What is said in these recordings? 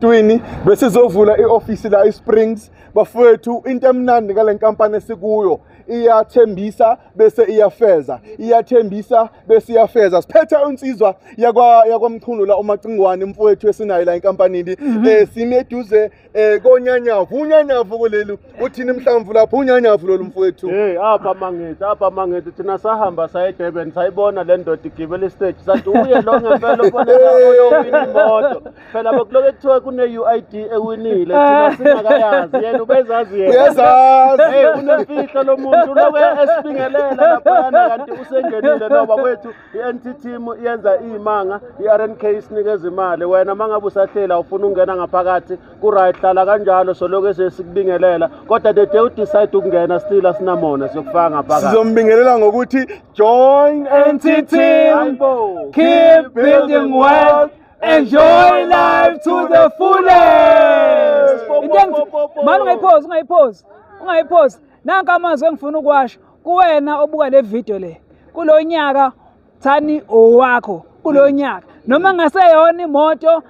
emthethweni besizovula iofisi la eSprings. Bafowethu into emnandi ngale nkampani esikuyo iyathembisa bese iyafeza, iyathembisa bese iyafeza. Siphethe insizwa yakwamchunu umacingwane mfowethu esinayo la enkampanini. Simeduze konyanyavu, unyanyavu kulelu uthini mhlamvu lapho unyanyavu lo mfowethu. Apha mangithi thina sahamba saye Durban sayibona le ndoda igibele istage sathi uye lo ngempela ubona uyowina imoto. Phela bokuloke kuthiwa kune UID ewinile thina singakayazi yena ubezazi yena. Uyazazi. Unemfihlo lo muntu loke esibingelela lapha kanti usengenile noba kwethu iNT team yenza imanga iRNK isinikeza imali wena mangabe usahlela ufuna ungena ngaphakathi ku right hlala kanjalo soloke sesikubingelela kodwa the day udecide ukungena still asinamona siyokufaka ngaphakathi. Sizombingelela ngokuthi join NT team, keep building wealth, enjoy life to the fullest. Manje ungayiphosi nanka amazwi engifuna ukwasho kuwena obuka le video le kulonyaka thani owakho kulonyaka noma ngaseyona imoto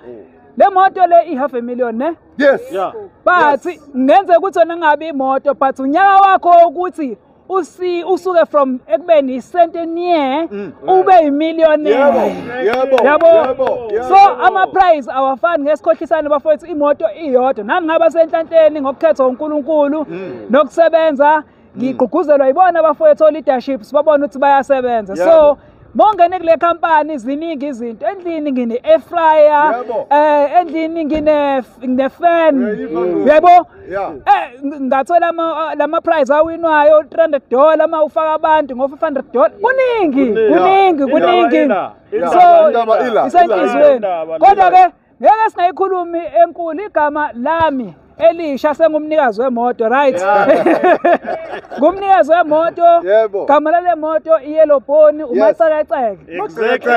le moto le i500,000 ne yes but ngenze ukuthi wena ngabe imoto but unyaka wakho ukuthi usuke from ekubeni isentenier ube imillionaire. Yabo. So ama price awafani ngesikhohlisana bafowethu imoto iyodwa nami ngaba senhlanteni ngokukhethwa uNkulunkulu nokusebenza ngigqugquzelwa ibona bafowethu leadership sibabona ukuthi bayasebenza. So mongene kule company ziningi izinto endlini ngine air fryer endlini ngine fan yebo ngathola lama prize awinwayo $300 uma ufaka abantu ngo$500 kuningi so isenhlizweni kodwa ke ngeke singayikhulumi enkulu igama lami elisha sengumnikazi wemoto right ngumnikazi wemoto gama lale moto iyellow bone uMacekeceke Exactly.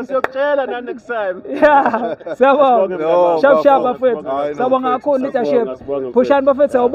Siyokutshela na next time. Siyabonga. Shap bafethu. Siyabonga kakhulu leadership. Pushani bafethu.